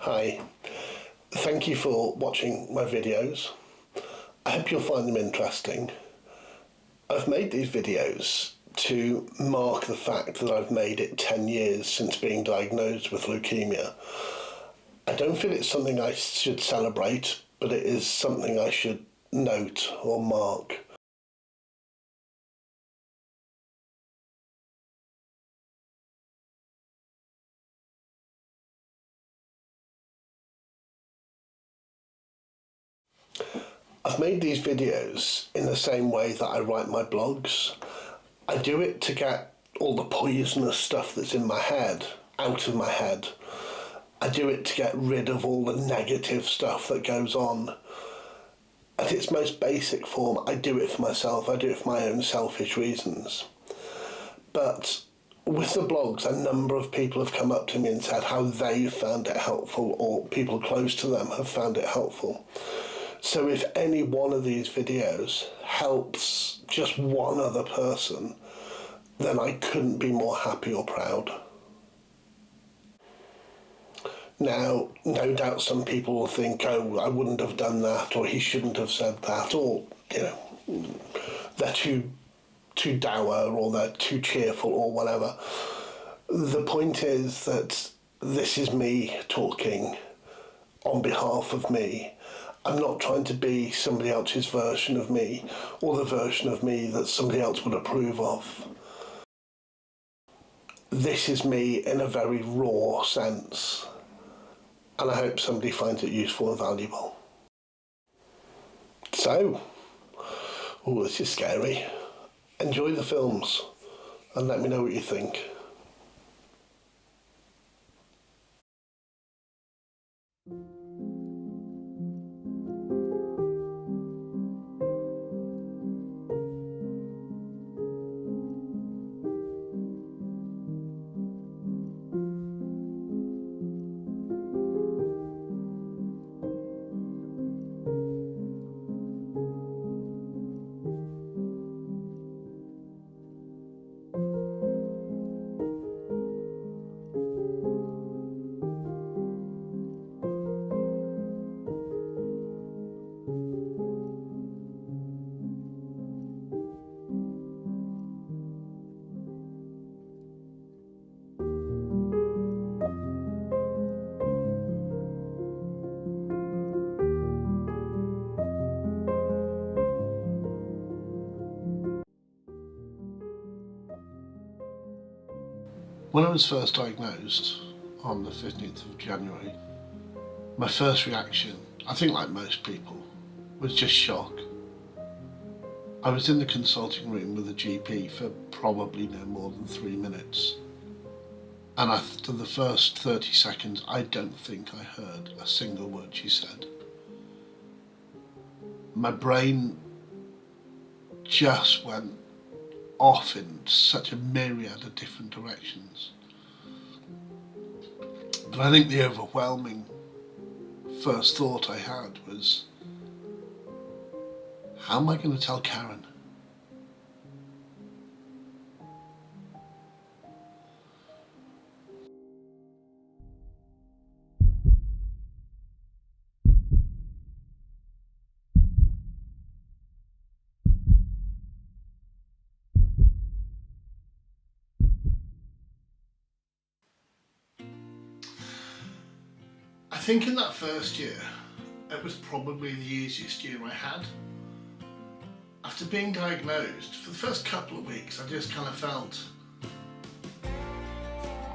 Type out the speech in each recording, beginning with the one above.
Hi, thank you for watching my videos. I hope you'll find them interesting. I've made these videos to mark the fact that I've made it 10 years since being diagnosed with leukemia. I don't feel it's something I should celebrate, but it is something I should note or mark. I've made these videos in the same way that I write my blogs. I do it to get all the poisonous stuff that's in my head out of my head. I do it to get rid of all the negative stuff that goes on. At its most basic form, I do it for myself. I do it for my own selfish reasons. But with the blogs, a number of people have come up to me and said how they found it helpful, or people close to them have found it helpful. So if any one of these videos helps just one other person, then I couldn't be more happy or proud. Now, no doubt some people will think, oh, I wouldn't have done that, or he shouldn't have said that, or, they're too dour, or they're too cheerful, or whatever. The point is that this is me talking on behalf of me. I'm not trying to be somebody else's version of me, or the version of me that somebody else would approve of. This is me in a very raw sense, and I hope somebody finds it useful and valuable. So, this is scary. Enjoy the films and let me know what you think. When I was first diagnosed on the 15th of January, my first reaction, I think like most people, was just shock. I was in the consulting room with a GP for probably no more than 3 minutes. And after the first 30 seconds, I don't think I heard a single word she said. My brain just went off in such a myriad of different directions. But I think the overwhelming first thought I had was, how am I going to tell Karen? I think in that first year, it was probably the easiest year I had. After being diagnosed, for the first couple of weeks, I just kind of felt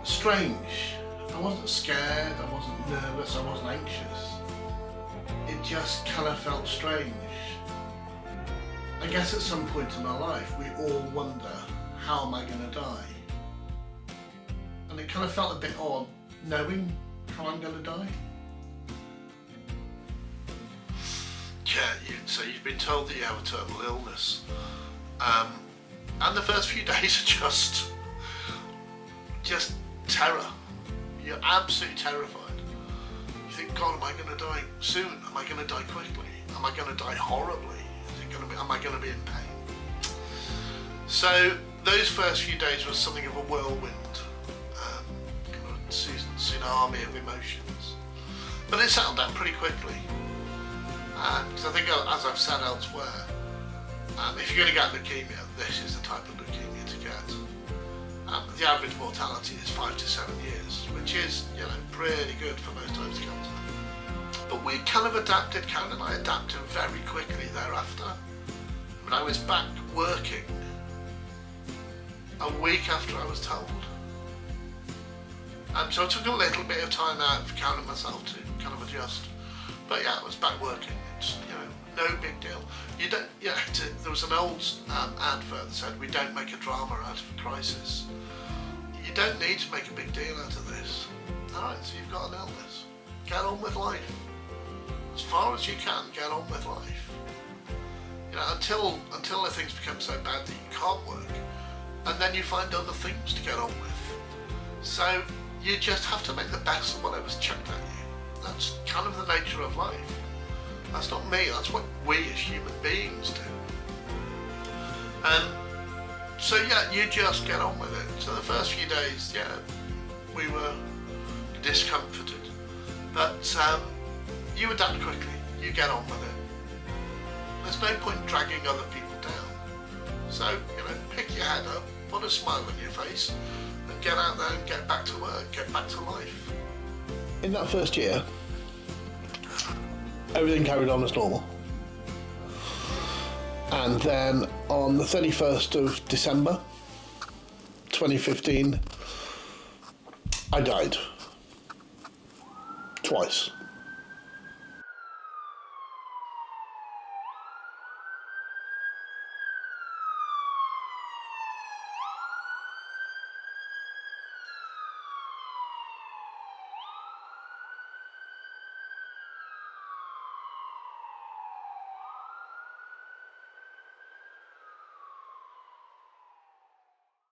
strange. I wasn't scared, I wasn't nervous, I wasn't anxious. It just kind of felt strange. I guess at some point in our life, we all wonder, how am I going to die? And it kind of felt a bit odd knowing how I'm going to die. Yeah, so you've been told that you have a terminal illness, and the first few days are just terror. You're absolutely terrified. You think, God, am I going to die soon? Am I going to die quickly? Am I going to die horribly? Am I going to be in pain? So those first few days was something of a whirlwind, kind of a tsunami of emotions. But it settled down pretty quickly. Because I think, as I've said elsewhere, if you're going to get leukemia, this is the type of leukemia to get. The average mortality is 5 to 7 years, which is, pretty good for most types of cancer. But we kind of adapted, Karen and I adapted very quickly thereafter. When I was back working, a week after I was told. So it took a little bit of time out for Karen and myself to kind of adjust. But yeah, I was back working. It's, no big deal. You don't, there was an old advert that said, "We don't make a drama out of a crisis." You don't need to make a big deal out of this. Alright, so you've got an illness. Get on with life. As far as you can, get on with life. Until the things become so bad that you can't work. And then you find other things to get on with. So you just have to make the best of whatever's chucked at you. That's kind of the nature of life. That's not me, that's what we as human beings do. So yeah, you just get on with it. So the first few days, we were discomforted. But you adapt quickly, you get on with it. There's no point dragging other people down. So, pick your head up, put a smile on your face, and get out there and get back to work, get back to life. In that first year, everything carried on as normal. And then on the 31st of December 2015, I died. Twice.